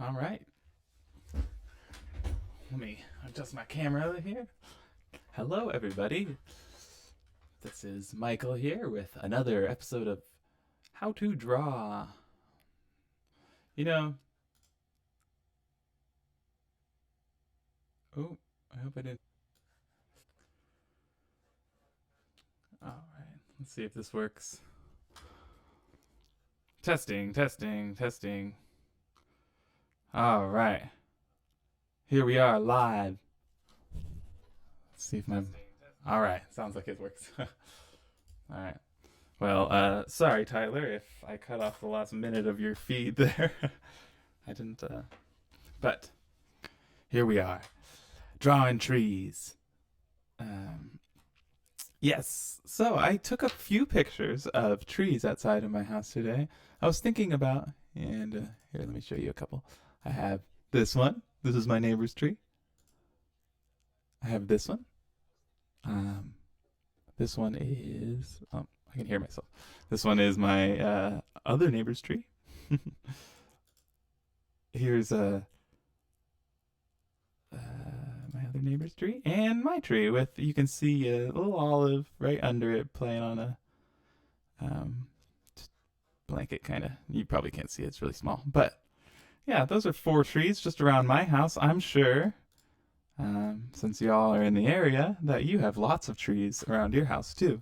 All right. Let me adjust my camera over here. Hello, everybody. This is Michael here with another episode of How to Draw. You know, oh, I hope I didn't. All right, let's see if this works. Testing, testing, testing. All right, here we are live. Let's see if my. All right, sounds like it works. All right. Well, sorry, Tyler, if I cut off the last minute of your feed there. I didn't, but here we are, drawing trees. Um, yes, so I took a few pictures of trees outside of my house today. I was thinking about, and here, let me show you a couple. I have this one. This is my neighbor's tree. I have this one. Um, this one is, oh, I can hear myself. This one is my other neighbor's tree. Here's my other neighbor's tree and my tree with you can see a little olive right under it playing on a um, blanket kind of. You probably can't see it, it's really small, but yeah, those are four trees just around my house. I'm sure since y'all are in the area that you have lots of trees around your house too,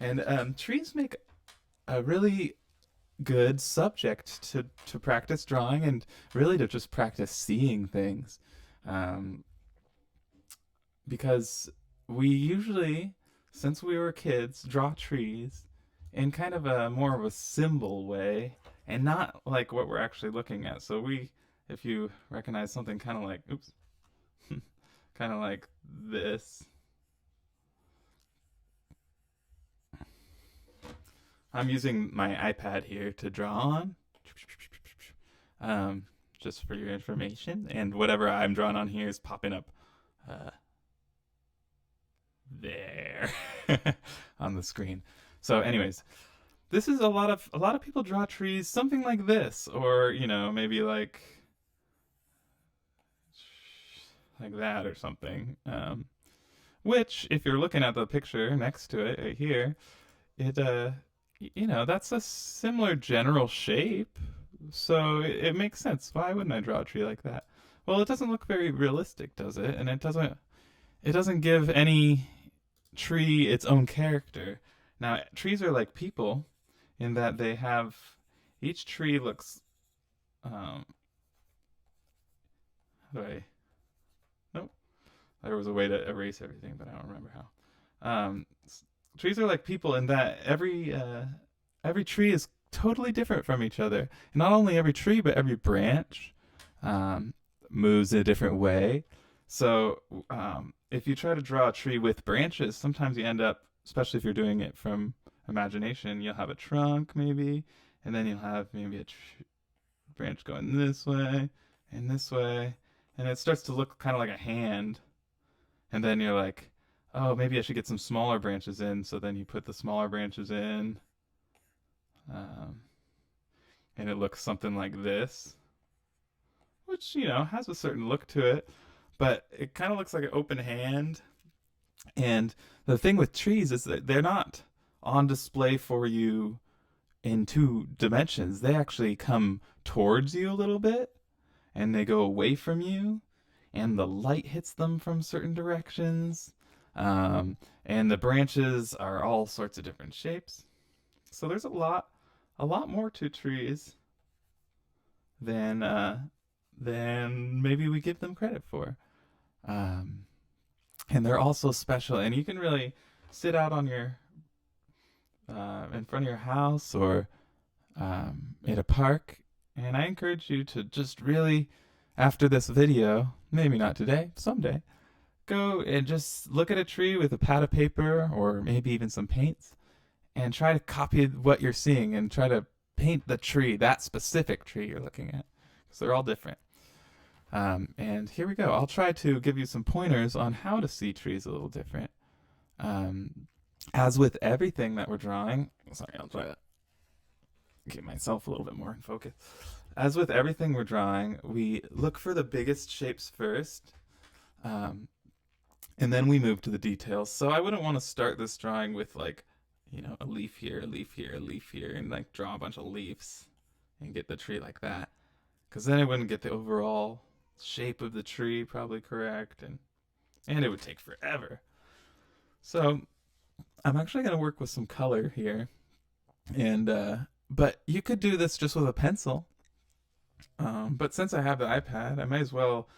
and trees make a really good subject to practice drawing and really to just practice seeing things. Um, because we usually, since we were kids, draw trees in kind of a more of a symbol way and not like what we're actually looking at. So we, if you recognize something kind of like, oops, kind of like this. I'm using my iPad here to draw on. Um, just for your information, and whatever I'm drawing on here is popping up uh, there on the screen. So, anyways, this is a lot of people draw trees something like this, or maybe like that or something. Which, if you're looking at the picture next to it right here, it that's a similar general shape, so it makes sense. Why wouldn't I draw a tree like that? Well, it doesn't look very realistic, does it? And it doesn't give any tree its own character. Now, trees are like people in that they have each tree looks how do I nope. There was a way to erase everything, but I don't remember how. Trees are like people in that every tree is totally different from each other. And not only every tree, but every branch um, moves in a different way. So if you try to draw a tree with branches, sometimes you end up, especially if you're doing it from imagination, you'll have a trunk maybe, and then you'll have maybe a branch going this way, and it starts to look kind of like a hand. And then you're like, oh, maybe I should get some smaller branches in. So then you put the smaller branches in, um, and it looks something like this, which has a certain look to it, but it kind of looks like an open hand. And the thing with trees is that they're not on display for you in two dimensions. They actually come towards you a little bit, and they go away from you, and the light hits them from certain directions. And the branches are all sorts of different shapes. So there's a lot more to trees than maybe we give them credit for. Um, and they're also special, and you can really sit out on your in front of your house or at a park. And I encourage you to just really, after this video, maybe not today, someday, go and just look at a tree with a pad of paper or maybe even some paints and try to copy what you're seeing and try to paint the tree, that specific tree you're looking at, because they're all different. And here we go. I'll try to give you some pointers on how to see trees a little different. As with everything that we're drawing, sorry, I'll try to get myself a little bit more in focus. as with everything we're drawing, we look for the biggest shapes first, um, and then we move to the details. So I wouldn't want to start this drawing with like, a leaf here, a leaf here, a leaf here, and like draw a bunch of leaves and get the tree like that, because then I wouldn't get the overall shape of the tree probably correct, and it would take forever. So I'm actually gonna work with some color here, and but you could do this just with a pencil. But since I have the iPad, I might as well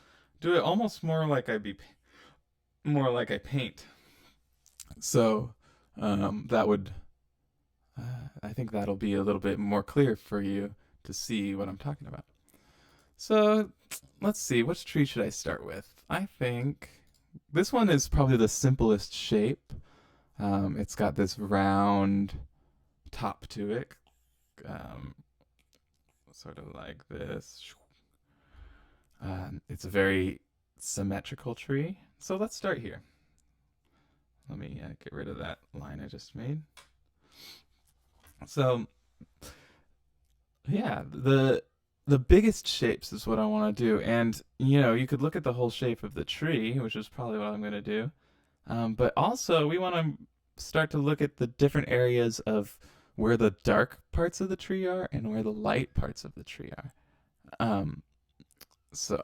do it almost more like I paint. So that would I think that'll be a little bit more clear for you to see what I'm talking about. So let's see, which tree should I start with? I think this one is probably the simplest shape. It's got this round top to it, um, sort of like this. It's a very symmetrical tree. So let's start here. Let me get rid of that line I just made. So yeah, the biggest shapes is what I want to do, and you could look at the whole shape of the tree, which is probably what I'm going to do. But also we want to start to look at the different areas of where the dark parts of the tree are and where the light parts of the tree are. Um, so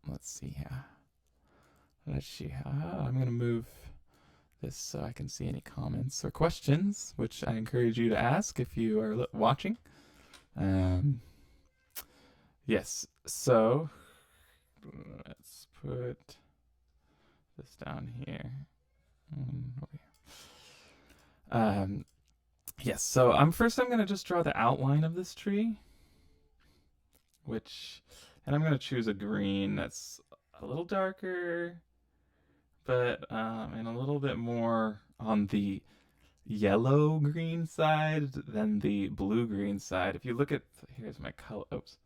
let's see here. Let's see. I'm going to move this so I can see any comments or questions, which I encourage you to ask if you are watching. Um, yes, so let's put this down here. Um, yes, so I'm going to just draw the outline of this tree, and I'm going to choose a green that's a little darker, but and a little bit more on the yellow green side than the blue green side. If you look at, here's my color. Oops.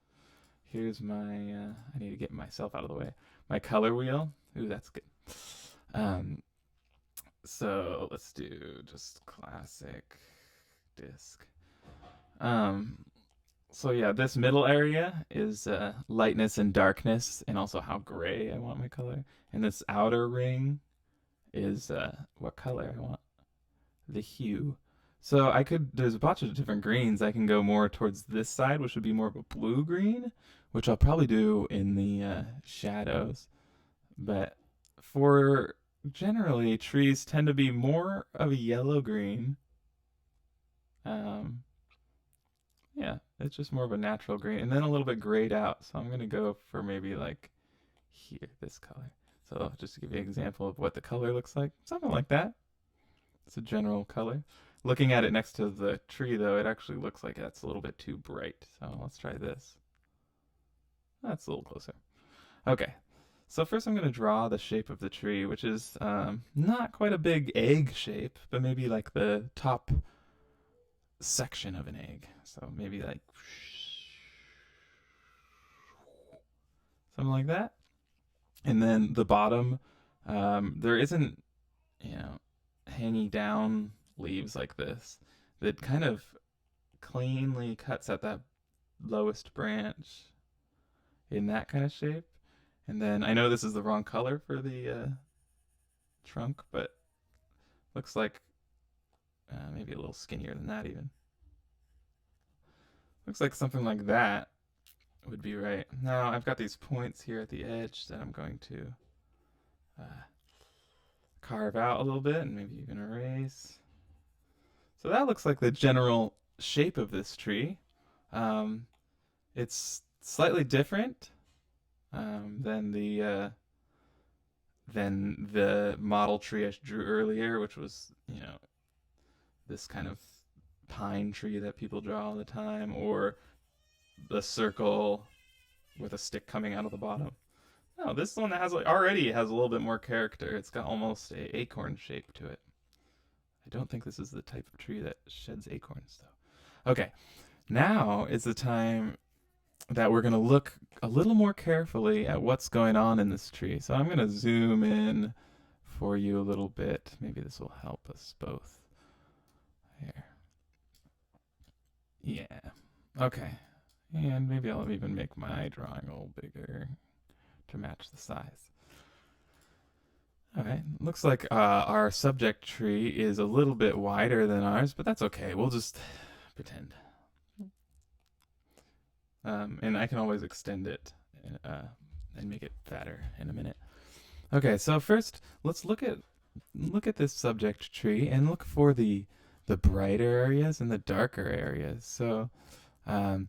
Here's my. I need to get myself out of the way. My color wheel. Ooh, that's good. So let's do just classic disc. So yeah, this middle area is lightness and darkness, and also how gray I want my color. And this outer ring is what color I want, the hue. So there's a bunch of different greens. I can go more towards this side, which would be more of a blue green, which I'll probably do in the shadows. But for generally, trees tend to be more of a yellow green. Um, yeah, it's just more of a natural green, and then a little bit grayed out. So I'm gonna go for maybe like here, this color. So just to give you an example of what the color looks like, something like that. It's a general color. Looking at it next to the tree, though, it actually looks like that's a little bit too bright. So let's try this. That's a little closer. Okay, so first I'm going to draw the shape of the tree, which is not quite a big egg shape, but maybe like the top section of an egg. So maybe like something like that. And then the bottom, there isn't, you know, hanging down leaves like this. That kind of cleanly cuts at that lowest branch in that kind of shape. And then I know this is the wrong color for the trunk, but looks like maybe a little skinnier than that even. Looks like something like that would be right. Now I've got these points here at the edge that I'm going to carve out a little bit and maybe even erase. So that looks like the general shape of this tree. It's slightly different than the model tree I drew earlier, which was this kind of pine tree that people draw all the time, or the circle with a stick coming out of the bottom. No, this one has already has a little bit more character. It's got almost a acorn shape to it. I don't think this is the type of tree that sheds acorns, though. Okay, now is the time that we're going to look a little more carefully at what's going on in this tree. So I'm going to zoom in for you a little bit. Maybe this will help us both. Here. Yeah. Okay. And maybe I'll even make my drawing a little bigger to match the size. Alright, looks like our subject tree is a little bit wider than ours, but that's okay. We'll just pretend. And I can always extend it and make it fatter in a minute. Okay, so first let's look at this subject tree and look for the brighter areas and the darker areas. So um,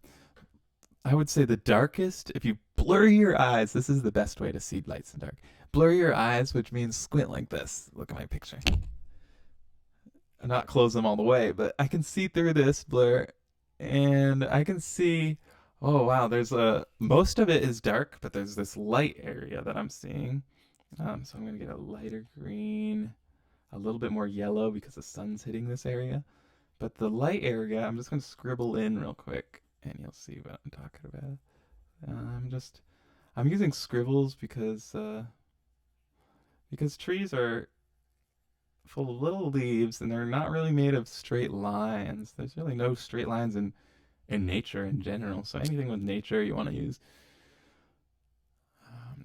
I would say the darkest, if you blur your eyes, this is the best way to see lights and dark. Blur your eyes, which means squint like this. Look at my picture. Not close them all the way, but I can see through this blur, and I can see. Oh wow, there's a most of it is dark, but there's this light area that I'm seeing. So I'm gonna get a lighter green, a little bit more yellow because the sun's hitting this area. But the light area, I'm just gonna scribble in real quick, and you'll see what I'm talking about. I'm using scribbles because trees are full of little leaves and they're not really made of straight lines. There's really no straight lines in nature in general. So anything with nature you want to use,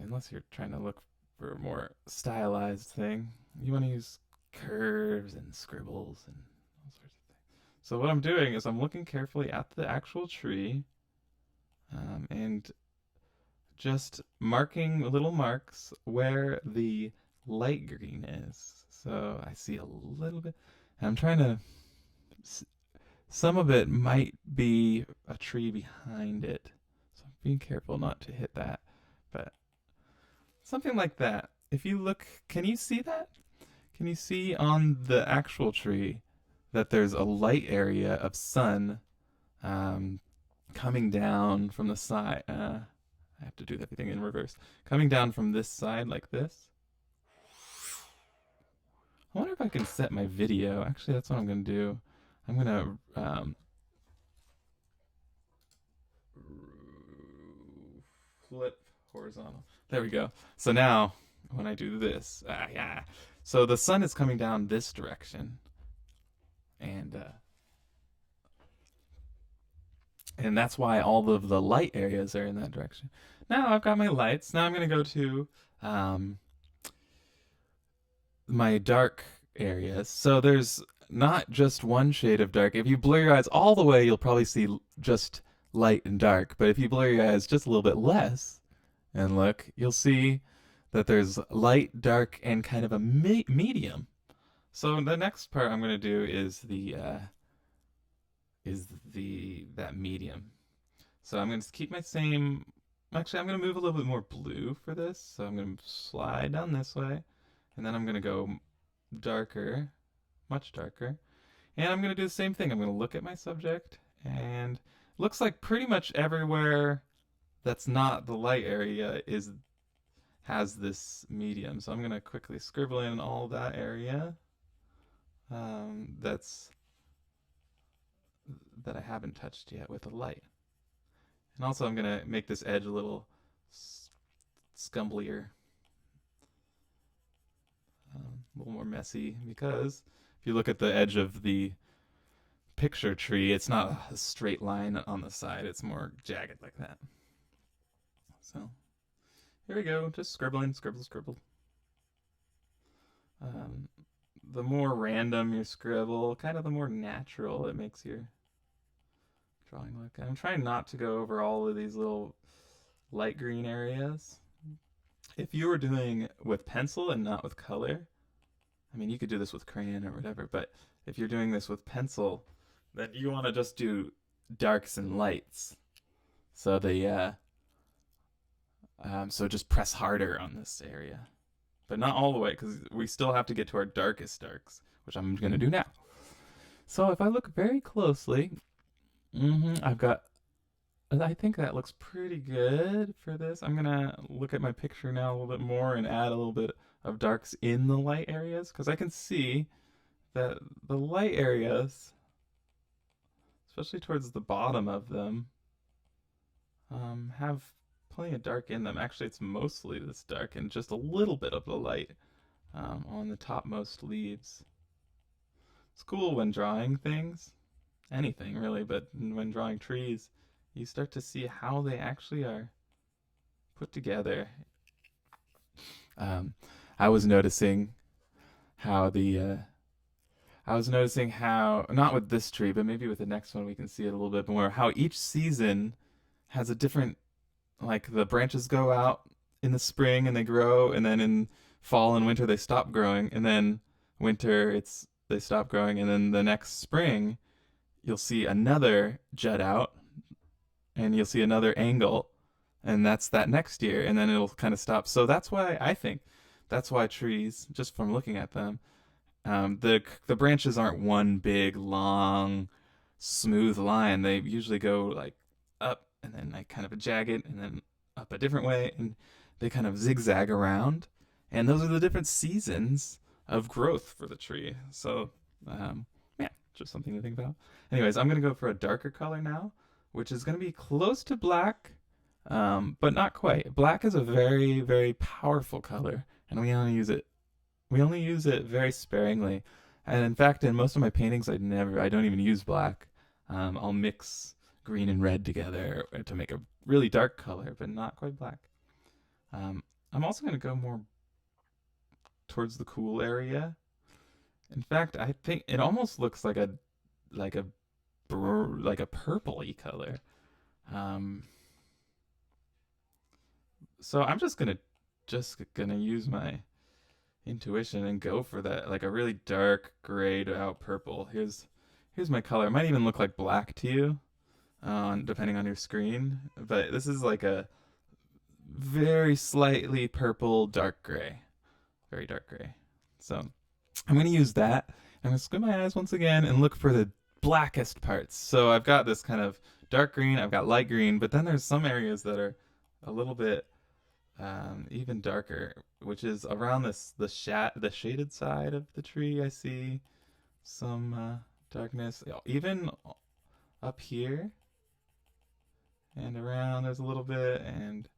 unless you're trying to look for a more stylized thing, you want to use curves and scribbles and all sorts of things. So what I'm doing is I'm looking carefully at the actual tree and just marking little marks where the light green is. So I see a little bit. And I'm trying to. Some of it might be a tree behind it. So I'm being careful not to hit that. But something like that. If you look, can you see that? Can you see on the actual tree that there's a light area of sun um, coming down from the side? I have to do everything in reverse. Coming down from this side like this. I wonder if I can set my video. Actually, that's what I'm going to do. I'm going to flip horizontal. There we go. So now, when I do this, yeah. So the sun is coming down this direction. And that's why all of the light areas are in that direction. Now I've got my lights. Now I'm going to go to um, my dark areas. So there's not just one shade of dark. If you blur your eyes all the way, you'll probably see just light and dark. But if you blur your eyes just a little bit less and look, you'll see that there's light, dark, and kind of a medium. So the next part I'm going to do is that medium. So I'm going to keep my same. Actually, I'm going to move a little bit more blue for this. So I'm going to slide down this way, and then I'm going to go darker, much darker. And I'm going to do the same thing. I'm going to look at my subject, and it looks like pretty much everywhere that's not the light area has this medium. So I'm going to quickly scribble in all that area that I haven't touched yet with the light. And also I'm going to make this edge a little scumblier, a little more messy, because if you look at the edge of the picture tree, it's not a straight line on the side, it's more jagged like that. So here we go, just scribbling, scribble, scribble. The more random your scribble, kind of the more natural it makes your drawing look. I'm trying not to go over all of these little light green areas. If you were doing with pencil and not with color, I mean, you could do this with crayon or whatever, but if you're doing this with pencil, then you want to just do darks and lights. So so just press harder on this area, but not all the way, because we still have to get to our darkest darks, which I'm going to do now. So if I look very closely, I've got. I think that looks pretty good for this. I'm gonna look at my picture now a little bit more and add a little bit of darks in the light areas, because I can see that the light areas, especially towards the bottom of them, have plenty of dark in them. Actually, it's mostly this dark and just a little bit of the light on the topmost leaves. It's cool when drawing things, anything really, but when drawing trees, you start to see how they actually are put together. Um, I was noticing how I was noticing how, not with this tree, but maybe with the next one we can see it a little bit more, how each season has a different, like the branches go out in the spring and they grow, and then in fall and winter they stop growing, and then winter they stop growing, and then the next spring you'll see another jut out, and you'll see another angle, and that's that next year, and then it'll kind of stop. So that's why I think that's why trees, just from looking at them, the branches aren't one big long smooth line. They usually go like up and then like kind of a jagged and then up a different way, and they kind of zigzag around. And those are the different seasons of growth for the tree. So yeah, just something to think about. Anyways, I'm gonna go for a darker color now, which is gonna be close to black, but not quite. Black is a very very powerful color, and we only use it very sparingly. And in fact, in most of my paintings, I don't even use black. I'll mix green and red together to make a really dark color, but not quite black. I'm also going to go more towards the cool area. In fact, I think it almost looks like a like a purpley color. Um, so I'm just gonna use my intuition and go for that, like a really dark grayed out purple. Here's my color. It might even look like black to you, depending on your screen. But this is like a very slightly purple, dark gray, very dark gray. So I'm gonna use that. I'm gonna squint my eyes once again and look for the blackest parts. So I've got this kind of dark green, I've got light green, but then there's some areas that are a little bit even darker, which is around the shaded side of the tree. I see some darkness, even up here and around. There's a little bit, and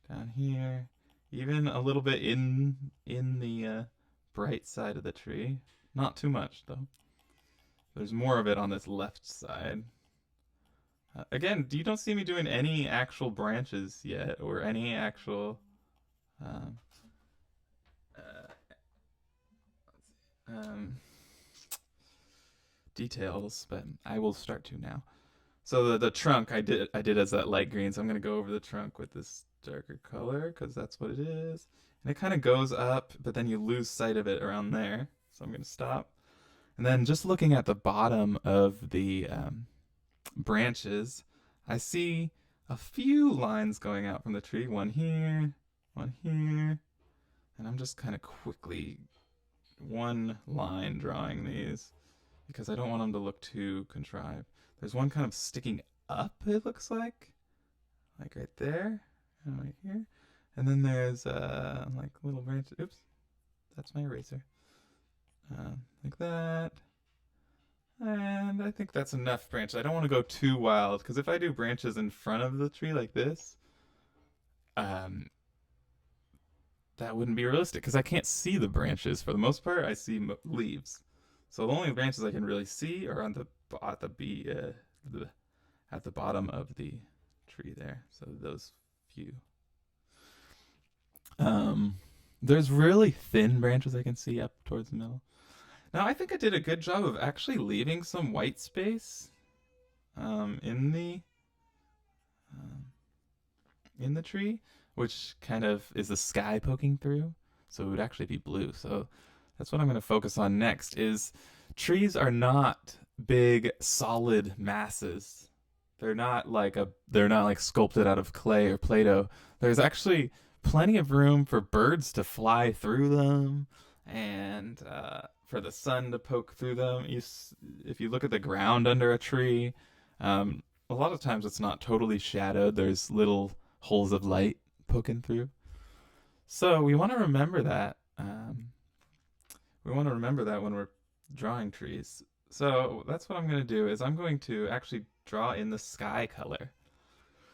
down here, even a little bit in the bright side of the tree. Not too much though. There's more of it on this left side. Again, you don't see me doing any actual branches yet, or any actual um, uh, um, details, but I will start to now. So the trunk I did as that light green, so I'm gonna go over the trunk with this darker color because that's what it is, and it kind of goes up, but then you lose sight of it around there. So I'm gonna stop, and then just looking at the bottom of the branches, I see a few lines going out from the tree. One here, and I'm just kind of quickly one line drawing these because I don't want them to look too contrived. There's one kind of sticking up, it looks like right there, and right here. And then there's like little branches. Oops, that's my eraser. Like that. And I think that's enough branches. I don't want to go too wild because if I do branches in front of the tree like this, um, that wouldn't be realistic because I can't see the branches for the most part. I see leaves, so the only branches I can really see are on the at the at the bottom of the tree there. So those few. Um, there's really thin branches I can see up towards the middle. Now I think I did a good job of actually leaving some white space in um, the tree, which kind of is the sky poking through. So it would actually be blue. So that's what I'm going to focus on next. Is trees are not big solid masses. They're not like sculpted out of clay or Play-Doh. There's actually plenty of room for birds to fly through them, and for the sun to poke through them. If you look at the ground under a tree, a lot of times it's not totally shadowed. There's little holes of light poking through. So we want to remember that. We want to remember that when we're drawing trees. So that's what I'm going to do is I'm going to actually draw in the sky color.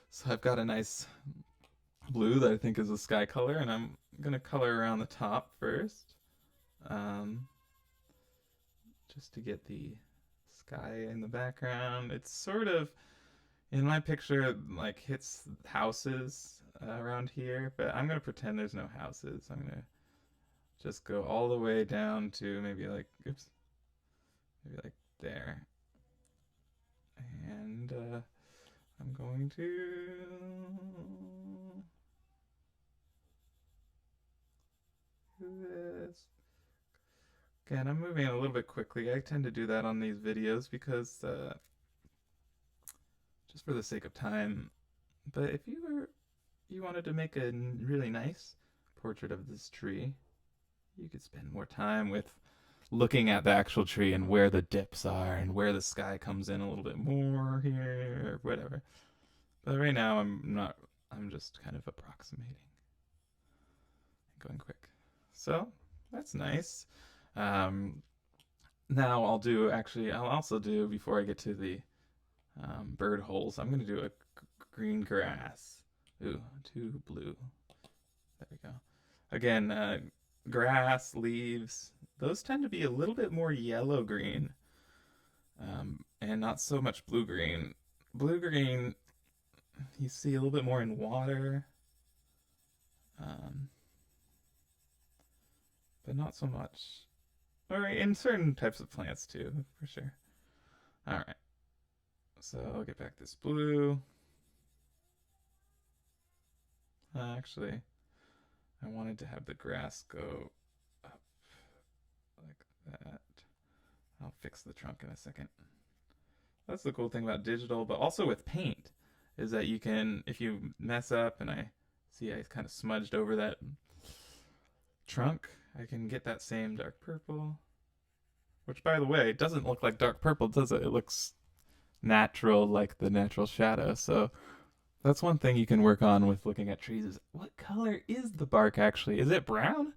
So I've got a nice blue that I think is a sky color, and I'm going to color around the top first, just to get the sky in the background. It's sort of in my picture, it, like hits houses around here, but I'm gonna pretend there's no houses. I'm gonna just go all the way down to maybe like, oops, maybe like there. And I'm going to do this. Again, I'm moving a little bit quickly. I tend to do that on these videos because just for the sake of time. But if you wanted to make a really nice portrait of this tree, you could spend more time with looking at the actual tree and where the dips are and where the sky comes in a little bit more here or whatever. But right now I'm just kind of approximating, going quick. So that's nice. Um, Now I'll also do, before I get to the bird holes, I'm going to do a green grass. Ooh, too blue. There we go. Again, grass, leaves, those tend to be a little bit more yellow green, and not so much blue green. Blue green, you see a little bit more in water, um, but not so much. Or in certain types of plants too, for sure. All right, so I'll get back this blue. Actually, I wanted to have the grass go up like that. I'll fix the trunk in a second. That's the cool thing about digital, but also with paint, is that you can, if you mess up and I see I kind of smudged over that trunk, I can get that same dark purple, which by the way, it doesn't look like dark purple, does it? It looks natural, like the natural shadow. So that's one thing you can work on with looking at trees is what color is the bark actually? Is it brown?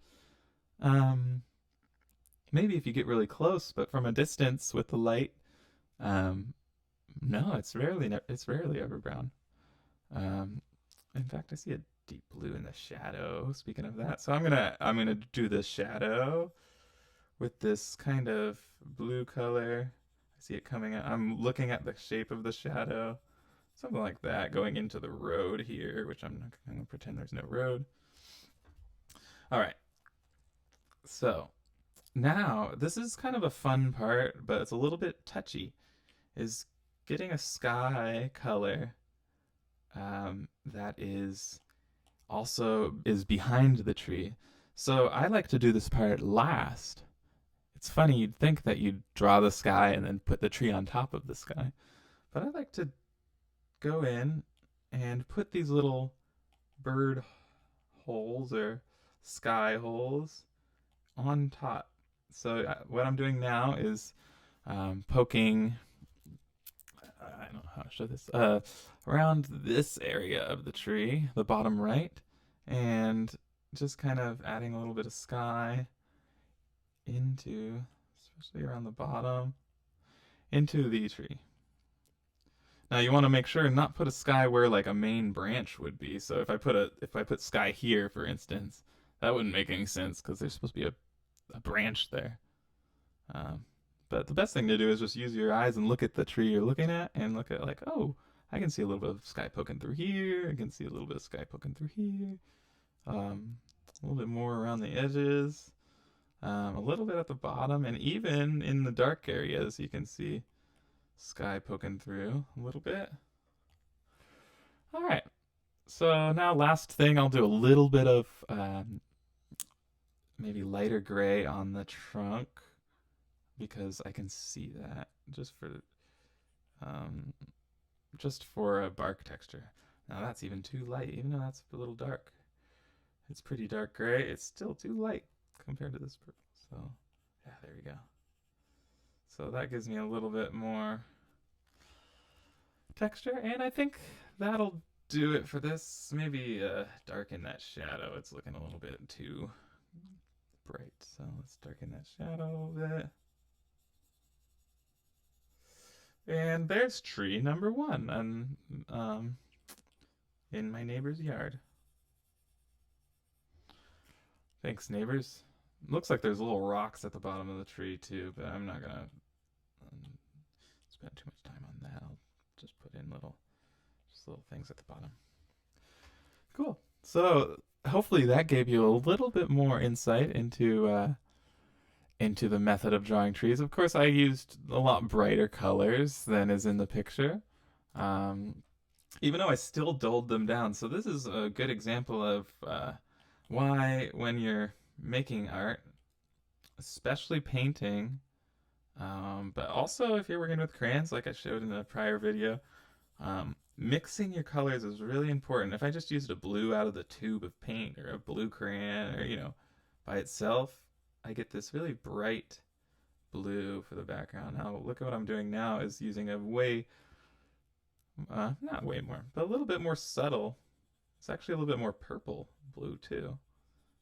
Um, Maybe if you get really close, but from a distance with the light, um, no, it's rarely ever brown. Um, in fact, I see a deep blue in the shadow. Speaking of that, so I'm gonna do the shadow with this kind of blue color. I see it coming out. I'm looking at the shape of the shadow, something like that, going into the road here, which I'm not gonna pretend there's no road. All right, so now this is kind of a fun part, but it's a little bit touchy. Is getting a sky color that is behind the tree. So I like to do this part last. It's funny, you'd think that you'd draw the sky and then put the tree on top of the sky. But I like to go in and put these little bird holes or sky holes on top. So what I'm doing now is poking, I don't know how to show this, around this area of the tree, the bottom right, and just kind of adding a little bit of sky into, especially around the bottom, into the tree. Now you want to make sure and not put a sky where like a main branch would be. So if I put sky here, for instance, that wouldn't make any sense because there's supposed to be a branch there. Um, but the best thing to do is just use your eyes and look at the tree you're looking at and look at like, oh, I can see a little bit of sky poking through here. I can see a little bit of sky poking through here. A little bit more around the edges. A little bit at the bottom, and even in the dark areas, you can see sky poking through a little bit. All right. So now, last thing, I'll do a little bit of maybe lighter gray on the trunk because I can see that um, just for a bark texture. Now that's even too light, even though that's a little dark. It's pretty dark gray. It's still too light compared to this purple. So yeah, there we go. So that gives me a little bit more texture, and I think that'll do it for this. Maybe darken that shadow. It's looking a little bit too bright. So let's darken that shadow a bit. And there's tree number one in my neighbor's yard. Thanks, neighbors. Looks like there's little rocks at the bottom of the tree too, but I'm not gonna spend too much time on that. I'll just put in little little things at the bottom. Cool. So hopefully that gave you a little bit more insight into the method of drawing trees. Of course, I used a lot brighter colors than is in the picture, um, even though I still dulled them down. So this is a good example of why, when you're making art, especially painting, but also if you're working with crayons, like I showed in a prior video, mixing your colors is really important. If I just used a blue out of the tube of paint or a blue crayon or, by itself, I get this really bright blue for the background. Now, look at what I'm doing now is using a not way more, but a little bit more subtle. It's actually a little bit more purple blue too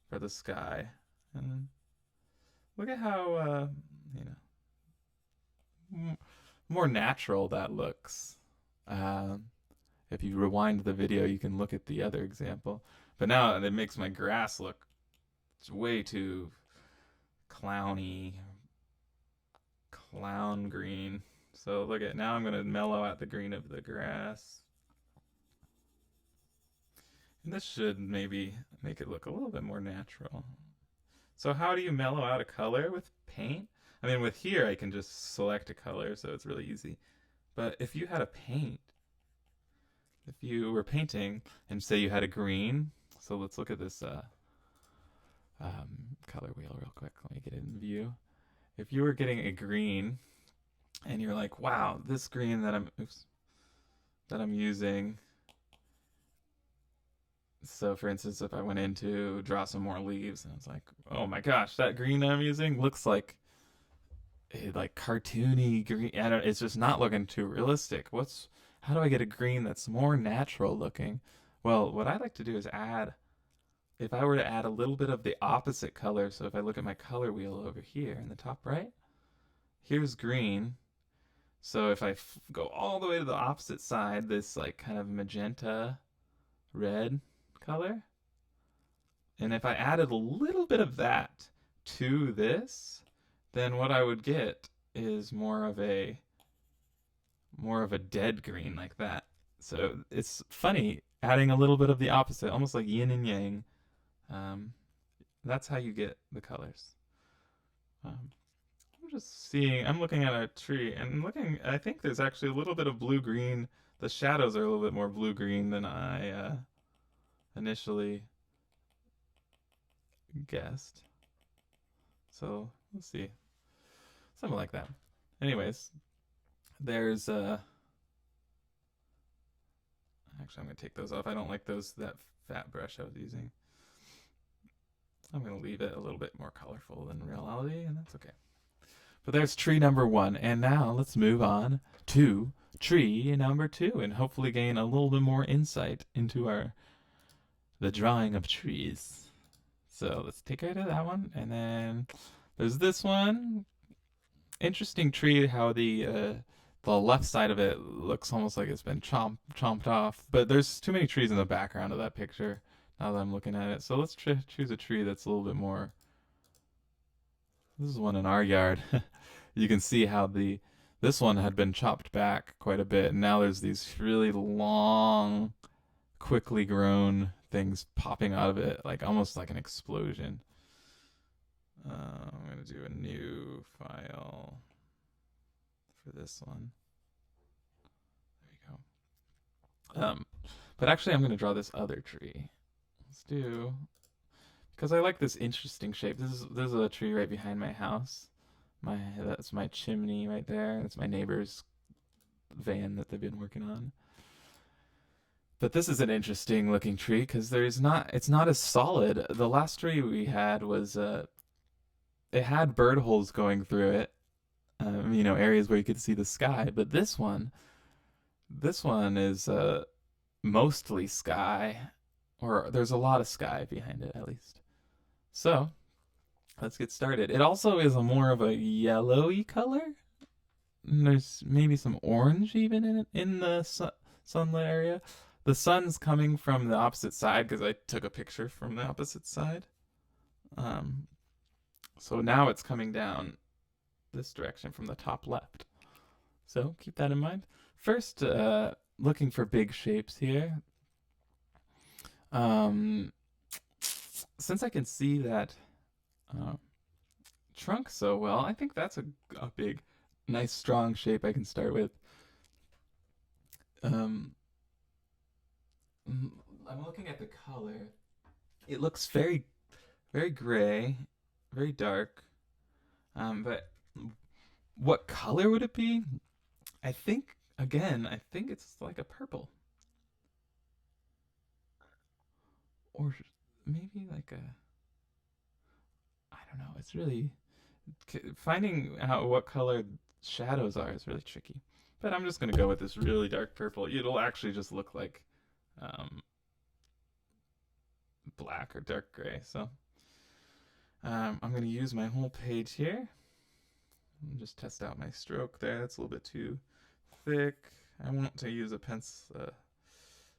for the sky. And then look at how, more natural that looks. If you rewind the video, you can look at the other example. But now it makes my grass look way too clowny, clown green. So look at, now I'm going to mellow out the green of the grass. And this should maybe make it look a little bit more natural. So how do you mellow out a color with paint? I mean, with here, I can just select a color, so it's really easy. But if you had a paint, if you were painting and say you had a green, so let's look at this color wheel real quick. Let me get it in view. If you were getting a green and you're like, wow, this green that I'm using. So for instance, if I went in to draw some more leaves and I was like, oh my gosh, that green I'm using looks like cartoony green. It's just not looking too realistic. How do I get a green that's more natural looking? Well, what I like to do is if I were to add a little bit of the opposite color, so if I look at my color wheel over here in the top right, here's green. So if I go all the way to the opposite side, this like kind of magenta red color, and if I added a little bit of that to this, then what I would get is more of a dead green like that. So it's funny adding a little bit of the opposite, almost like yin and yang. That's how you get the colors. I'm looking at a tree and I think there's actually a little bit of blue green. The shadows are a little bit more blue green than I initially guessed. So let's see. Something like that. Anyways, there's actually I'm gonna take those off. I don't like that fat brush I was using. I'm gonna leave it a little bit more colorful than reality, and that's okay. But there's tree number 1, and now let's move on to tree number 2, and hopefully gain a little bit more insight into the drawing of trees. So let's take care of that one, and then there's this one. Interesting tree, how the left side of it looks almost like it's been chomped off, but there's too many trees in the background of that picture now that I'm looking at it. So let's choose a tree that's a little bit more. This is one in our yard. You can see how this one had been chopped back quite a bit, and now there's these really long, quickly grown things popping out of it, like almost like an explosion. I'm going to do a new file for this one. There you go. But actually, I'm going to draw this other tree. Because I like this interesting shape. There's a tree right behind my house. That's my chimney right there. That's my neighbor's van that they've been working on. But this is an interesting looking tree because it's not as solid. The last tree we had was it had bird holes going through it, areas where you could see the sky. But this one is mostly sky, or there's a lot of sky behind it at least. So let's get started. It also is more of a yellowy color. And there's maybe some orange even in it, in the sunlit area. The sun's coming from the opposite side because I took a picture from the opposite side. So now it's coming down this direction from the top left. So keep that in mind. First, looking for big shapes here. Um, since I can see that uh, trunk so well, I think that's a big, nice, strong shape I can start with. Um, mm, I'm looking at the color. It looks very, very gray, very dark. But what color would it be? I think again, I think it's like a purple, or maybe like a. I don't know. It's really finding out what color shadows are is really tricky. But I'm just gonna go with this really dark purple. It'll actually just look like um, black or dark gray. So I'm gonna use my whole page here and just test out my stroke there. That's a little bit too thick. I want to use a pencil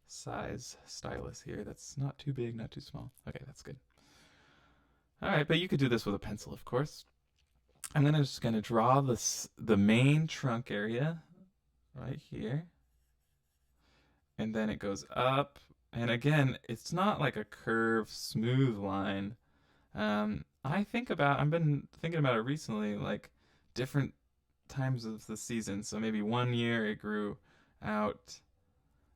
size stylus here. That's not too big, not too small. Okay, that's good. All right, but you could do this with a pencil, of course. Just gonna draw the main trunk area right here, and then it goes up. And again, it's not like a curved, smooth line. I've been thinking about it recently, like different times of the season. So maybe one year it grew out.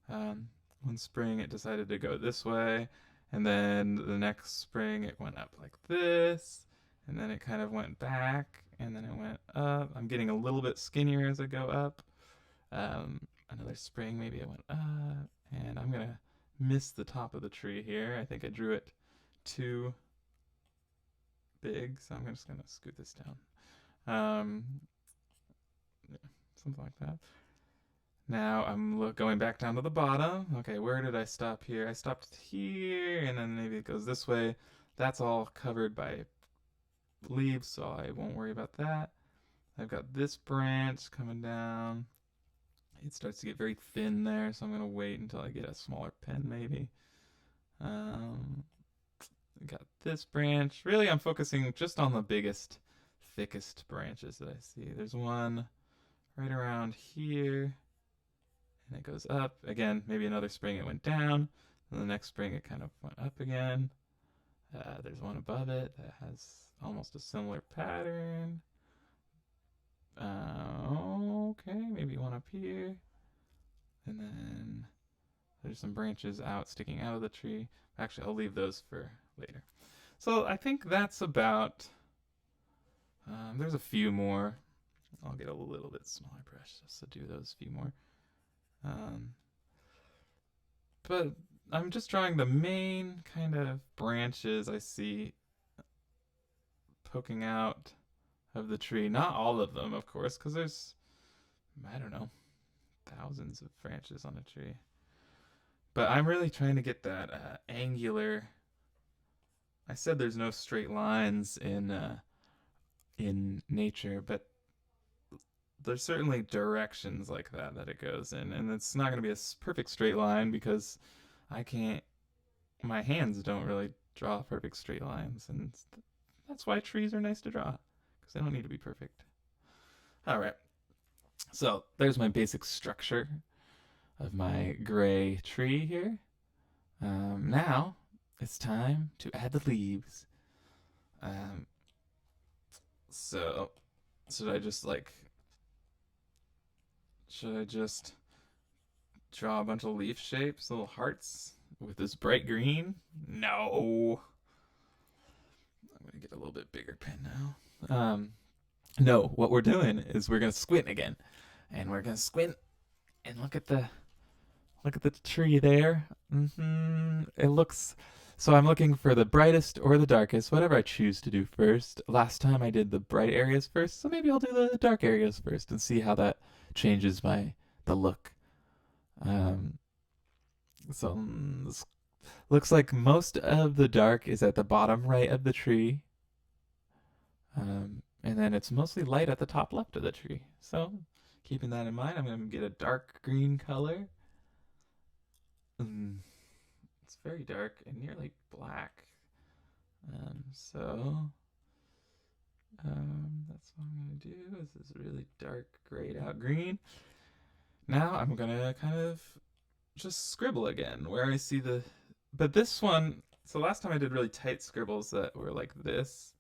One spring it decided to go this way, and then the next spring it went up like this, and then it kind of went back, and then it went up. I'm getting a little bit skinnier as I go up. Another spring maybe it went up, and I'm gonna miss the top of the tree here. I think I drew it too big, so I'm just gonna scoot this down. Um, yeah, something like that. Now I'm going back down to the bottom. Okay, where did I stop here? I stopped here, and then maybe it goes this way. That's all covered by leaves, so I won't worry about that. I've got this branch coming down. It starts to get very thin there, so I'm going to wait until I get a smaller pen, maybe. Um, got this branch. Really, I'm focusing just on the biggest, thickest branches that I see. There's one right around here, and it goes up. Again, maybe another spring it went down, and the next spring it kind of went up again. There's one above it that has almost a similar pattern. Okay, maybe one up here. And then there's some branches out sticking out of the tree. Actually, I'll leave those for later. So I think that's about. There's a few more. I'll get a little bit smaller brush just to do those few more. Um, but I'm just drawing the main kind of branches I see poking out of the tree. Not all of them, of course, because there's, I don't know, thousands of branches on a tree. But I'm really trying to get that angular. I said there's no straight lines in nature, but there's certainly directions like that that it goes in, and it's not going to be a perfect straight line because I can't. My hands don't really draw perfect straight lines, and that's why trees are nice to draw because they don't need to be perfect. All right, so there's my basic structure of my gray tree here. Now it's time to add the leaves. Um, so should I just like should I just draw a bunch of leaf shapes, little hearts with this bright green? No. I'm gonna get a little bit bigger pen now. No, what we're doing is we're gonna squint again, and we're gonna squint and look at the tree there. It looks. So I'm looking for the brightest or the darkest, whatever I choose to do first. Last time I did the bright areas first, so maybe I'll do the dark areas first and see how that changes the look. Um, this looks like most of the dark is at the bottom right of the tree, and then it's mostly light at the top left of the tree. So keeping that in mind, I'm going to get a dark green color. Mm, it's very dark and nearly black. That's what I'm going to do. Is this really dark grayed out green. Now I'm gonna kind of just scribble again where I see the. But this one, so last time I did really tight scribbles that were like this,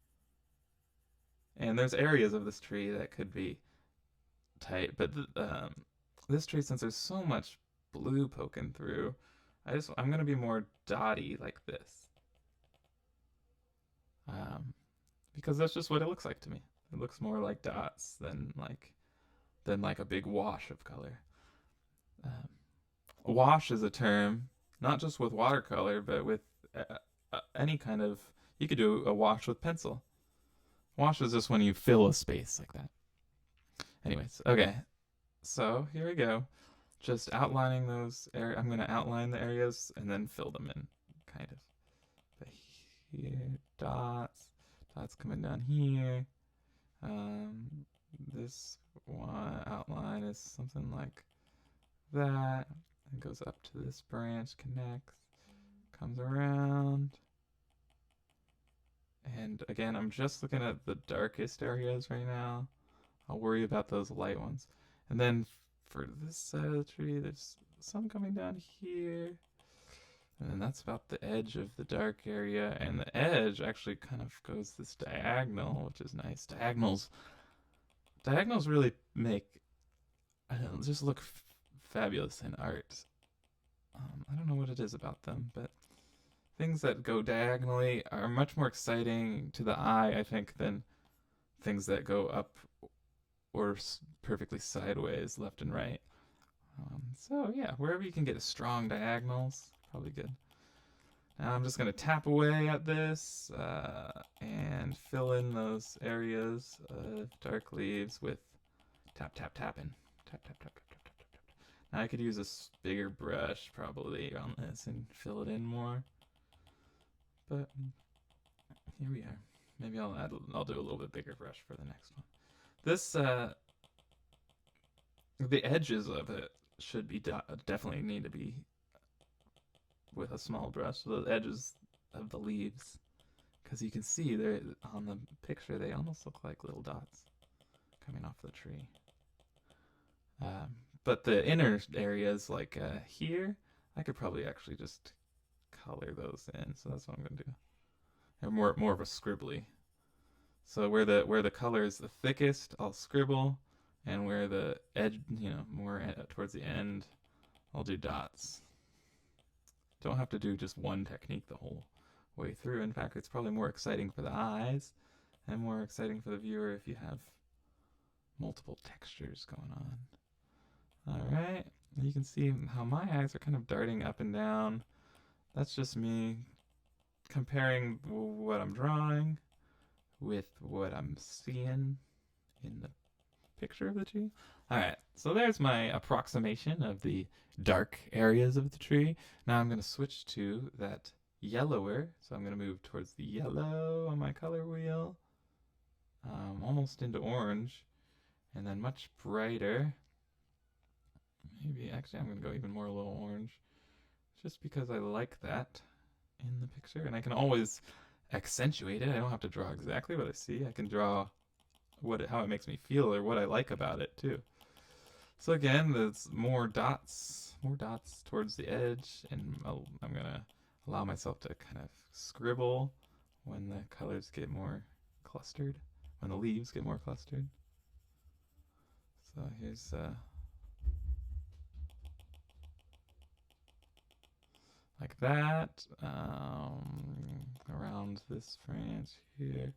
and there's areas of this tree that could be tight, but this tree, since there's so much blue poking through, I'm gonna be more dotty like this, um, because that's just what it looks like to me. It looks more like dots than like a big wash of color. Um, Wash is a term not just with watercolor, but with any kind of. You could do a wash with pencil. Wash is just when you fill a space like that. Anyways, okay. So here we go. Just outlining those areas. I'm going to outline the areas and then fill them in, kind of. But here, dots coming down here. This one outline is something like that. It goes up to this branch, connects, comes around. And again, I'm just looking at the darkest areas right now. I'll worry about those light ones. And then for this side of the tree, there's some coming down here. And then that's about the edge of the dark area. And the edge actually kind of goes this diagonal, which is nice. Diagonals really make, I don't know, just look fabulous in art. I don't know what it is about them, but things that go diagonally are much more exciting to the eye, I think, than things that go up or perfectly sideways, left and right. So yeah, wherever you can get strong diagonals, probably good. Now I'm just going to tap away at this and fill in those areas of dark leaves with tapping. Tap, tap, tap, tap, tap, tap, tap. Now I could use a bigger brush probably on this and fill it in more. But here we are. Maybe I'll do a little bit bigger brush for the next one. This the edges of it should be definitely need to be with a small brush. So the edges of the leaves, because you can see they're on the picture, they almost look like little dots coming off the tree. But the inner areas, like here, I could probably actually just color those in. So that's what I'm gonna do. And more of a scribbly. So where the color is the thickest, I'll scribble, and where the edge, more towards the end, I'll do dots. Don't have to do just one technique the whole way through. In fact, it's probably more exciting for the eyes and more exciting for the viewer if you have multiple textures going on. All right, you can see how my eyes are kind of darting up and down. That's just me comparing what I'm drawing with what I'm seeing in the picture of the tree. All right, so there's my approximation of the dark areas of the tree. Now I'm going to switch to that yellower. So I'm going to move towards the yellow on my color wheel, almost into orange, and then much brighter. Maybe actually I'm going to go even more a little orange, just because I like that in the picture, and I can always accentuate it. I don't have to draw exactly what I see. I can draw how it makes me feel or what I like about it too. So again, there's more dots towards the edge, and I'm gonna allow myself to kind of scribble when the colors get more clustered, when the leaves get more clustered. So here's like that, around this branch here.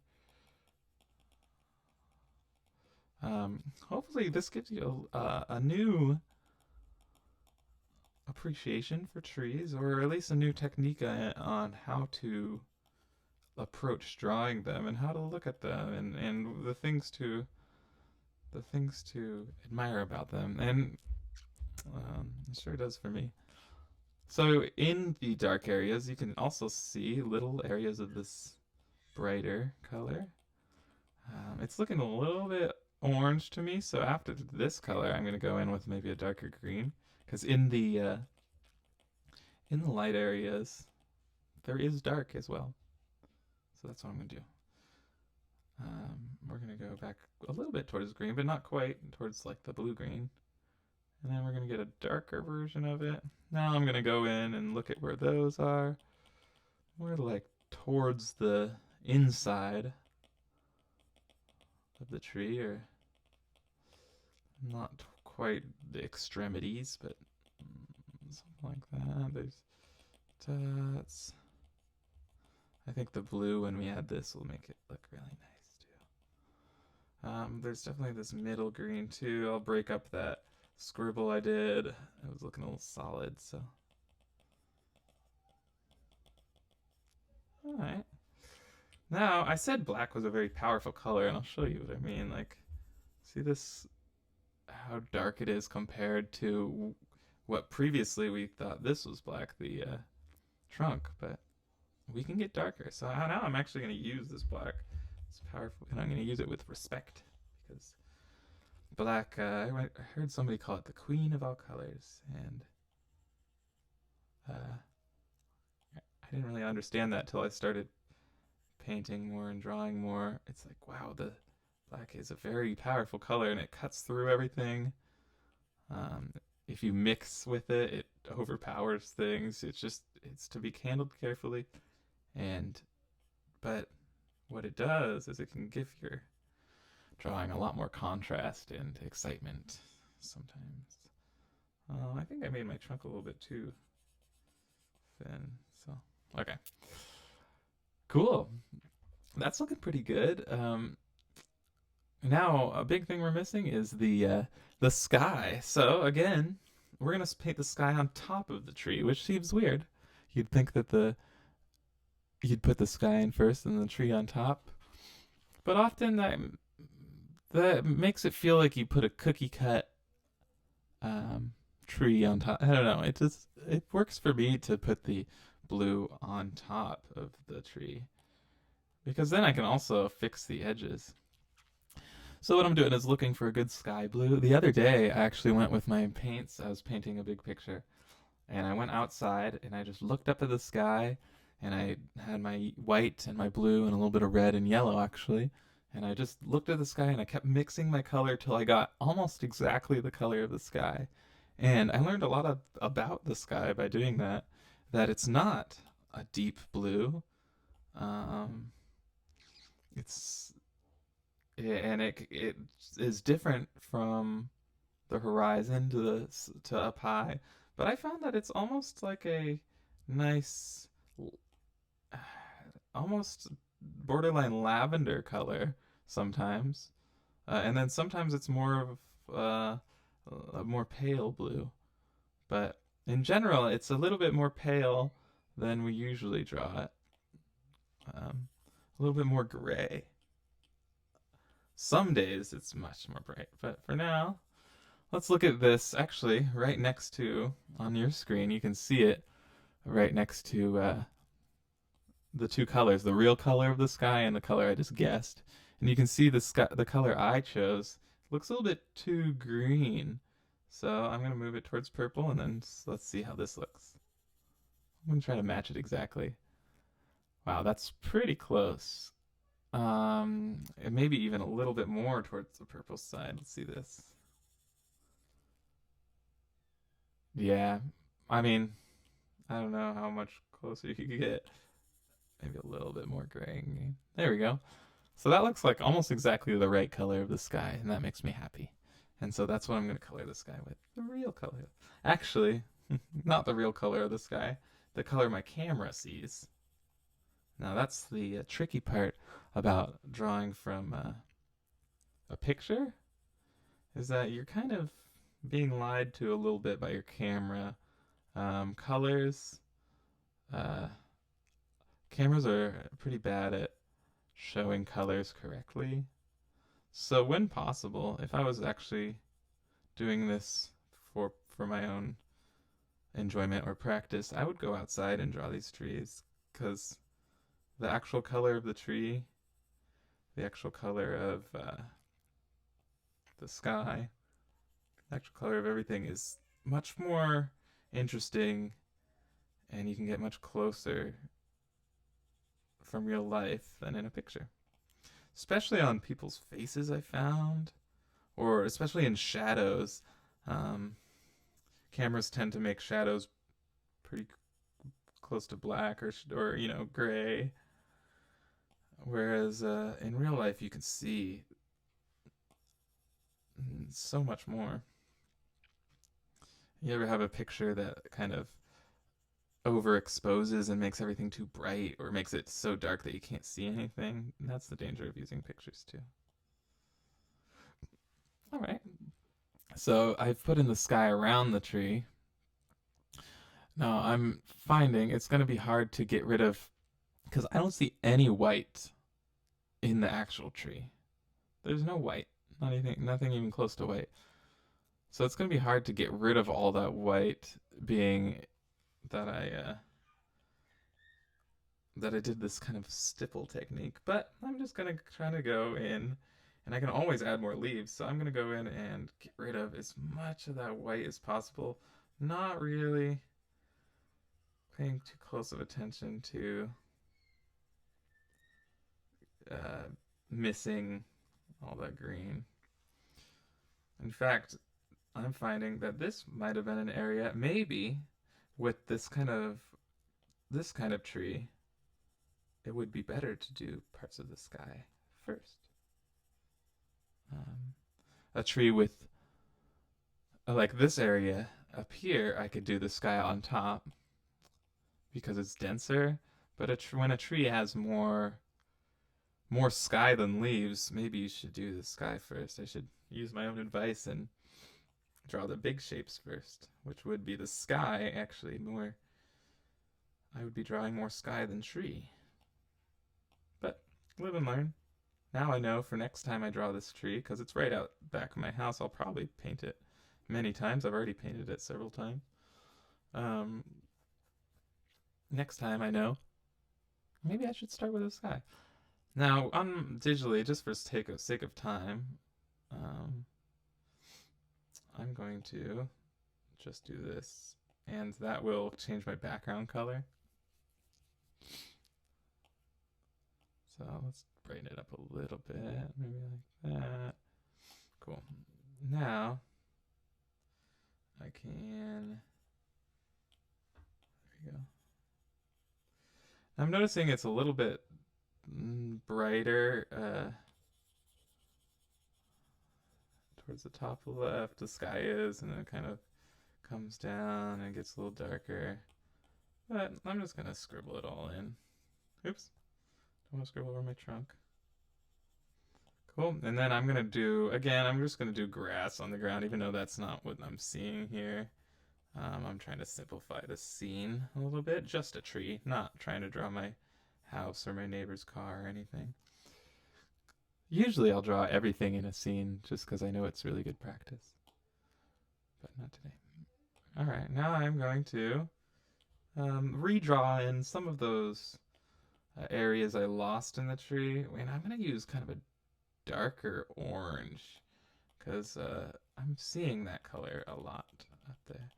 Hopefully this gives you a new appreciation for trees, or at least a new technique on how to approach drawing them and how to look at them, and the things to admire about them. And it sure does for me. So in the dark areas, you can also see little areas of this brighter color. It's looking a little bit orange to me, so after this color, I'm going to go in with maybe a darker green, because in the light areas, there is dark as well. So that's what I'm going to do. We're going to go back a little bit towards green, but not quite towards like the blue-green. And then we're going to get a darker version of it. Now I'm going to go in and look at where those are. We're like towards the inside of the tree, or not quite the extremities, but something like that. There's dots. I think the blue, when we add this, will make it look really nice too. There's definitely this middle green too. I'll break up that scribble I did. It was looking a little solid, so. Alright. Now, I said black was a very powerful color, and I'll show you what I mean. Like, see this, how dark it is compared to what previously we thought this was black, the trunk, but we can get darker. So now I'm actually going to use this black. It's powerful, and I'm going to use it with respect, because black, I heard somebody call it the queen of all colors, and I didn't really understand that till I started painting more and drawing more. It's like, wow, the black is a very powerful color, and it cuts through everything. If you mix with it, it overpowers things. It's to be handled carefully, and but what it does is it can give your drawing a lot more contrast and excitement sometimes. I think I made my trunk a little bit too thin, so okay, cool. That's looking pretty good. Now a big thing we're missing is the sky. So again, we're gonna paint the sky on top of the tree, which seems weird. You'd think that the you'd put the sky in first and the tree on top, but often that makes it feel like you put a cookie cut tree on top. I don't know. It works for me to put the blue on top of the tree, because then I can also fix the edges. So what I'm doing is looking for a good sky blue. The other day, I actually went with my paints. I was painting a big picture, and I went outside and I just looked up at the sky, and I had my white and my blue and a little bit of red and yellow actually, and I just looked at the sky and I kept mixing my color till I got almost exactly the color of the sky. And I learned a lot about the sky by doing that. That it's not a deep blue. Um, it's and it is different from the horizon to up high. But I found that it's almost like a nice, almost borderline lavender color sometimes, and then sometimes it's more of a more pale blue. But in general, it's a little bit more pale than we usually draw it. A little bit more gray. Some days it's much more bright, but for now, let's look at this. Actually, right next to on your screen, you can see it right next to the two colors, the real color of the sky and the color I just guessed. And you can see the color I chose looks a little bit too green. So I'm going to move it towards purple, and then let's see how this looks. I'm going to try to match it exactly. Wow, that's pretty close. And maybe even a little bit more towards the purple side. Let's see this. Yeah, I mean, I don't know how much closer you could get. Maybe a little bit more gray. There we go. So that looks like almost exactly the right color of the sky, and that makes me happy. And so that's what I'm going to color the sky with. The real color. Actually, not the real color of the sky, the color my camera sees. Now that's the tricky part about drawing from a picture, is that you're kind of being lied to a little bit by your camera. Colors, uh, cameras are pretty bad at showing colors correctly. So when possible, if I was actually doing this for my own enjoyment or practice, I would go outside and draw these trees, because the actual color of the tree, the actual color of the sky, the actual color of everything is much more interesting, and you can get much closer from real life than in a picture. Especially on people's faces, I found, or especially in shadows. cameras tend to make shadows pretty close to black or gray, whereas in real life you can see so much more. You ever have a picture that kind of overexposes and makes everything too bright or makes it so dark that you can't see anything? That's the danger of using pictures too. All right. So I've put in the sky around the tree. Now I'm finding it's going to be hard to get rid of because I don't see any white in the actual tree. There's no white. Not anything, nothing even close to white. So it's going to be hard to get rid of all that white being that I did this kind of stipple technique, but I'm just gonna try to go in, and I can always add more leaves, so I'm gonna go in and get rid of as much of that white as possible, not really paying too close of attention to uh, missing all that green. In fact, I'm finding that this might have been an area, maybe with this kind of tree, it would be better to do parts of the sky first. Um, a tree with like this area up here, I could do the sky on top because it's denser. But when a tree has more sky than leaves, maybe you should do the sky first. I should use my own advice and draw the big shapes first, which would be the sky. Actually, more I would be drawing more sky than tree. But live and learn. Now I know for next time I draw this tree, because it's right out back of my house, I'll probably paint it many times. I've already painted it several times. Um, Next time I know, maybe I should start with the sky. Now, on digitally, just for sake of time, um, I'm going to just do this, and that will change my background color. So let's brighten it up a little bit, maybe like that. Cool. Now I can. There we go. I'm noticing it's a little bit brighter towards the top left. The sky is, and then it kind of comes down and gets a little darker. But I'm just gonna scribble it all in. Oops. Don't want to scribble over my trunk. Cool. And then I'm gonna do again. I'm just gonna do grass on the ground, even though that's not what I'm seeing here. I'm trying to simplify the scene a little bit. Just a tree, not trying to draw my house or my neighbor's car or anything. Usually I'll draw everything in a scene just because I know it's really good practice. But not today. Alright, now I'm going to redraw in some of those areas I lost in the tree. And I'm going to use kind of a darker orange because I'm seeing that color a lot up there.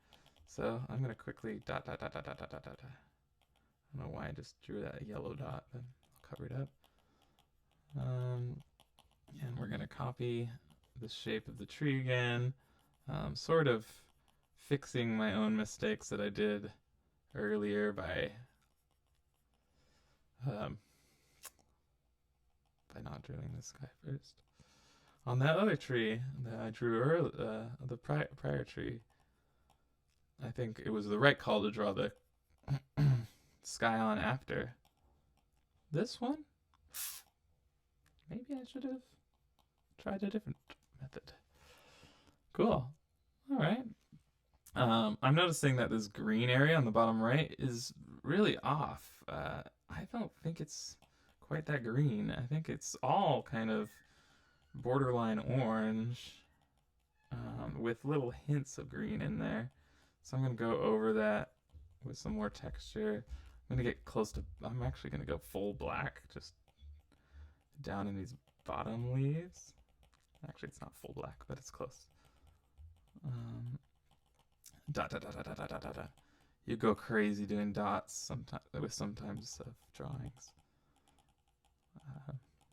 So I'm going to quickly dot, dot, dot, dot, dot, dot, dot, dot. I don't know why I just drew that yellow dot, but I'll cover it up. And we're going to copy the shape of the tree again, sort of fixing my own mistakes that I did earlier by not drawing this guy first. On that other tree that I drew earlier, the prior tree, I think it was the right call to draw the sky on after. This one? Maybe I should have tried a different method. Cool. All right. I'm noticing that this green area on the bottom right is really off. I don't think it's quite that green. I think it's all kind of borderline orange with little hints of green in there. So I'm going to go over that with some more texture. I'm going to get close to, I'm actually going to go full black, just down in these bottom leaves. Actually, it's not full black, but it's close. Dot, dot, dot, dot, dot, dot, dot, dot. You go crazy doing dots sometimes of drawings.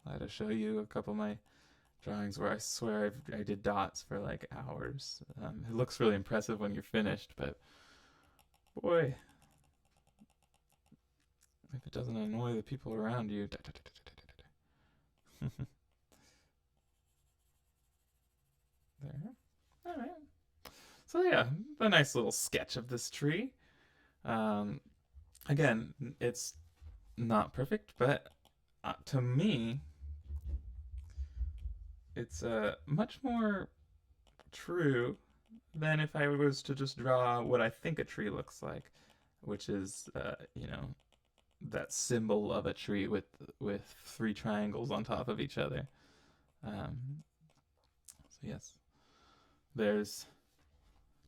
I had to show you a couple of my drawings where I swear I did dots for like hours. It looks really impressive when you're finished, but boy, if it doesn't annoy the people around you. There. All right. So yeah, a nice little sketch of this tree. Um, Again, it's not perfect, but to me, it's much more true than if I was to just draw what I think a tree looks like, which is, that symbol of a tree with three triangles on top of each other. So yes, there's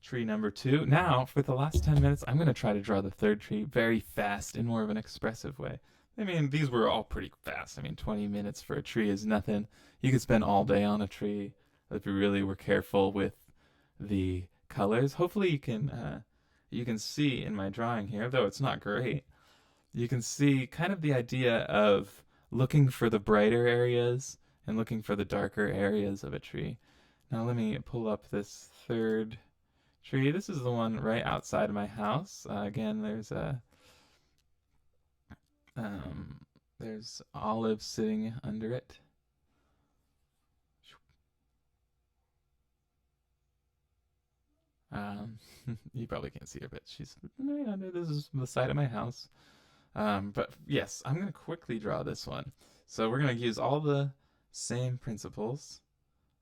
tree number two. Now, for the last 10 minutes, I'm going to try to draw the third tree very fast in more of an expressive way. I mean, these were all pretty fast. I mean, 20 minutes for a tree is nothing. You could spend all day on a tree if you really were careful with the colors. Hopefully, you can see in my drawing here, though it's not great. You can see kind of the idea of looking for the brighter areas and looking for the darker areas of a tree. Now, let me pull up this third tree. This is the one right outside of my house. Again, um, there's olives sitting under it. Um, you probably can't see her, but she's right under. This is the side of my house. But yes, I'm gonna quickly draw this one. So we're gonna use all the same principles.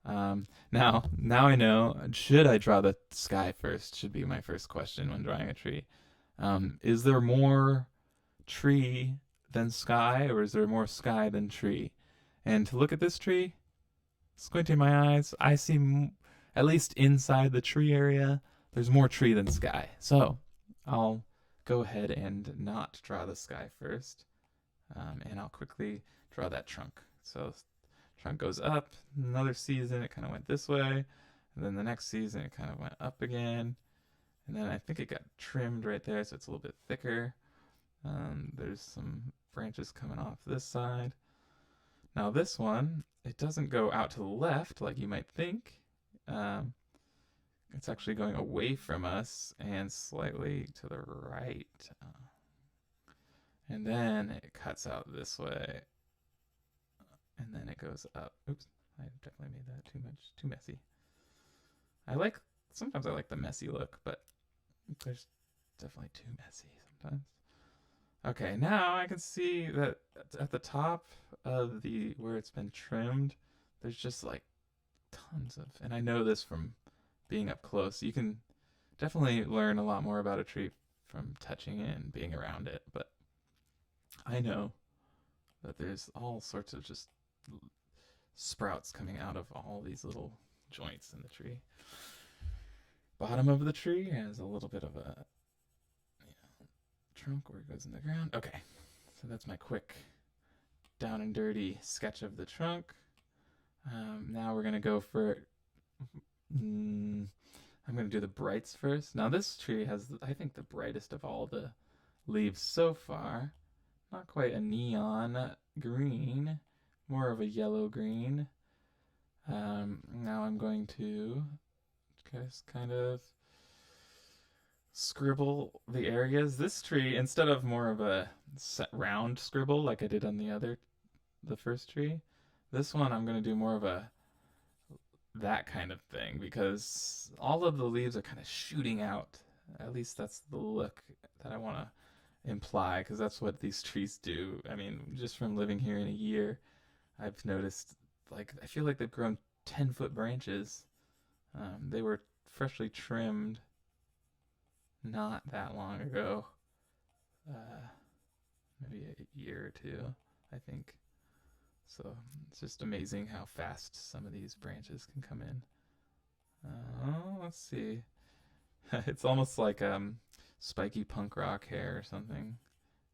Now I know. Should I draw the sky first? Should be my first question when drawing a tree. Is there more tree than sky, or is there more sky than tree? And to look at this tree, squinting my eyes, I see at least inside the tree area, there's more tree than sky. So I'll go ahead and not draw the sky first, and I'll quickly draw that trunk. So trunk goes up. Another season, it kind of went this way, and then the next season, it kind of went up again, and then I think it got trimmed right there, so it's a little bit thicker. There's some branches coming off this side. Now this one, it doesn't go out to the left like you might think. Um, it's actually going away from us and slightly to the right. And then it cuts out this way. And then it goes up. Oops, I definitely made that too messy. Sometimes I like the messy look, but there's definitely too messy sometimes. Okay, now I can see that at the top of where it's been trimmed, there's just like tons of, and I know this from being up close. You can definitely learn a lot more about a tree from touching it and being around it, but I know that there's all sorts of just sprouts coming out of all these little joints in the tree. Bottom of the tree has a little bit of a trunk where it goes in the ground. Okay, so that's my quick down and dirty sketch of the trunk. Now we're gonna go for I'm going to do the brights first. Now this tree has, I think, the brightest of all the leaves so far. Not quite a neon green, more of a yellow green. Now I'm going to just kind of scribble the areas. This tree, instead of more of a round scribble like I did on the first tree, this one I'm going to do more of that kind of thing because all of the leaves are kind of shooting out. At least that's the look that I want to imply because that's what these trees do. I mean, just from living here in a year, I've noticed I feel like they've grown 10-foot branches. They were freshly trimmed not that long ago. Maybe a year or two, I think. So it's just amazing how fast some of these branches can come in. Let's see. It's almost like spiky punk rock hair or something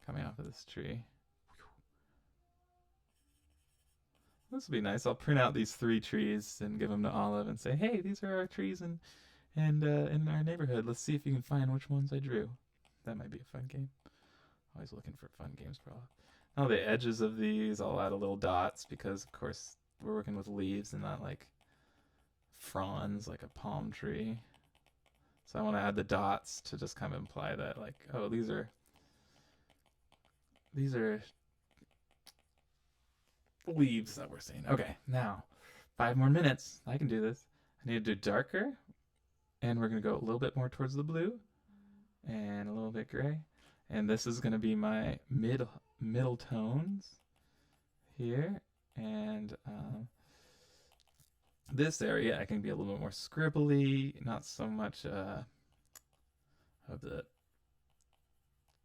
coming off of this tree. This would be nice. I'll print out these 3 trees and give them to Olive and say, "Hey, these are our trees in our neighborhood. Let's see if you can find which ones I drew." That might be a fun game. Always looking for fun games for Olive. Now the edges of these, I'll add a little dots because, of course, we're working with leaves and not like fronds like a palm tree. So I want to add the dots to just kind of imply that like, oh, these are leaves that we're seeing. Okay, now 5 more minutes. I can do this. I need to do darker, and we're gonna go a little bit more towards the blue, and a little bit gray, and this is gonna be my middle tones here, and this area I can be a little bit more scribbly, not so much of the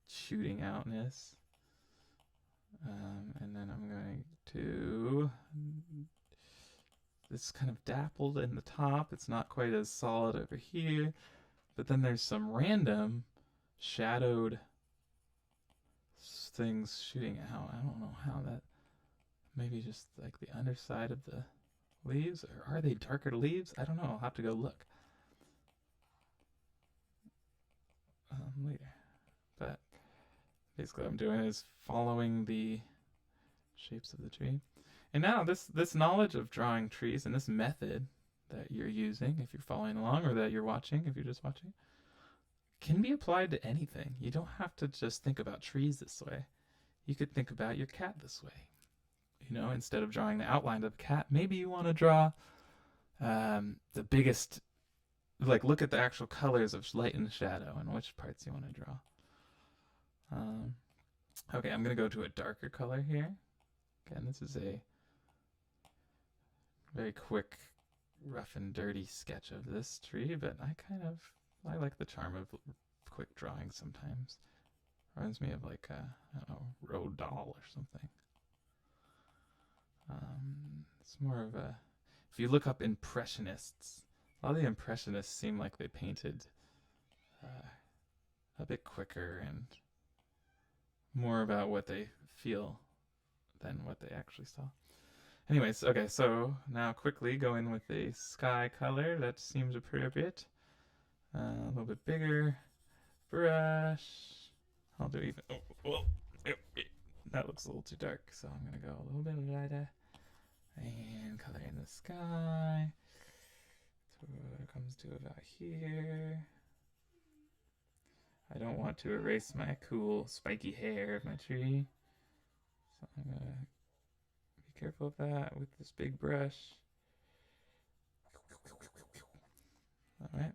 shooting outness. And then I'm going to this kind of dappled in the top. It's not quite as solid over here, but then there's some random shadowed things shooting out. I don't know how that. Maybe just like the underside of the leaves, or are they darker leaves? I don't know. I'll have to go look later. But basically, what I'm doing is following the shapes of the tree. And now this knowledge of drawing trees and this method that you're using, if you're following along, or that you're watching, if you're just watching, can be applied to anything. You don't have to just think about trees this way. You could think about your cat this way. You know, instead of drawing the outline of a cat, maybe you want to draw the biggest, like look at the actual colors of light and shadow and which parts you want to draw. Okay, I'm going to go to a darker color here. Again, this is a very quick, rough and dirty sketch of this tree, but I like the charm of quick drawing sometimes. Reminds me of like a, I don't know, Roald Dahl or something. It's more of a, if you look up Impressionists, a lot of the Impressionists seem like they painted a bit quicker and more about what they feel than what they actually saw. Anyways, okay, so now quickly go in with a sky color. That seems appropriate. A little bit bigger brush. I'll do even. Oh, well, that looks a little too dark, so I'm gonna go a little bit lighter and color in the sky. So it comes to about here. I don't want to erase my cool spiky hair of my tree, so I'm gonna be careful of that with this big brush. All right.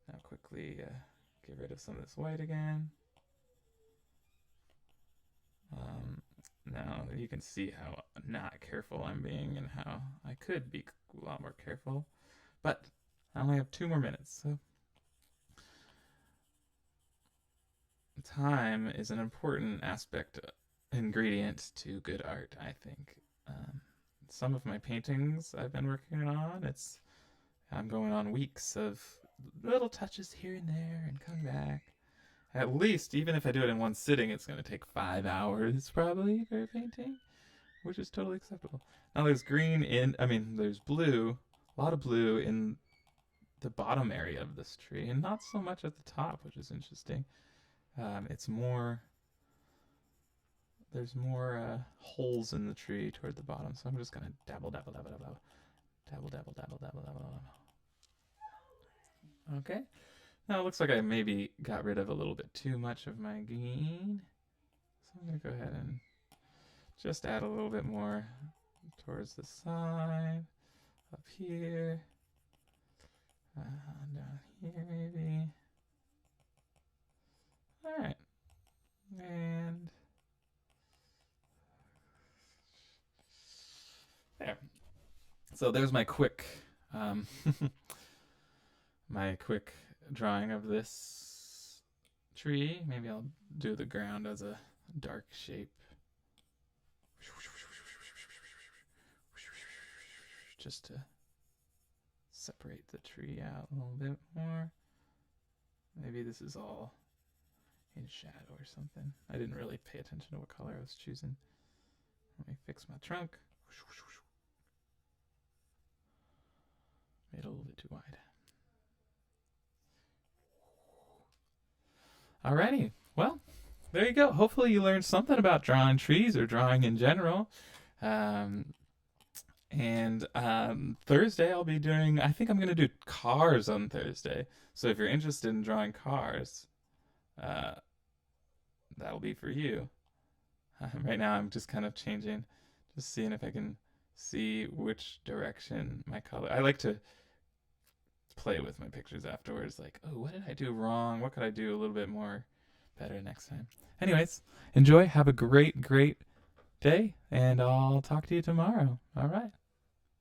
Now quickly get rid of some of this white again. Now you can see how not careful I'm being and how I could be a lot more careful. But I only have 2 more minutes, so time is an important ingredient to good art, I think. Some of my paintings I've been working on, I'm going on weeks of little touches here and there and coming back. At least, even if I do it in one sitting, it's going to take 5 hours probably for a painting, which is totally acceptable. Now there's there's blue, a lot of blue in the bottom area of this tree, and not so much at the top, which is interesting. There's more holes in the tree toward the bottom, so I'm just going to dabble. Okay. Now it looks like I maybe got rid of a little bit too much of my green. So I'm going to go ahead and just add a little bit more towards the side, up here, down here maybe. All right. And there. So there's my quick drawing of this tree. Maybe I'll do the ground as a dark shape. Just to separate the tree out a little bit more. Maybe this is all in shadow or something. I didn't really pay attention to what color I was choosing. Let me fix my trunk. Made it a little bit too wide. Alrighty, well, there you go. Hopefully you learned something about drawing trees or drawing in general. And Thursday I'll be doing. I think I'm gonna do cars on Thursday. So if you're interested in drawing cars, uh, that'll be for you. Right now I'm just kind of changing, just seeing if I can see which direction my color. I like to play with my pictures afterwards, like, oh, what did I do wrong? What could I do a little bit more better next time? Anyways, enjoy. Have a great, great day, and I'll talk to you tomorrow. All right.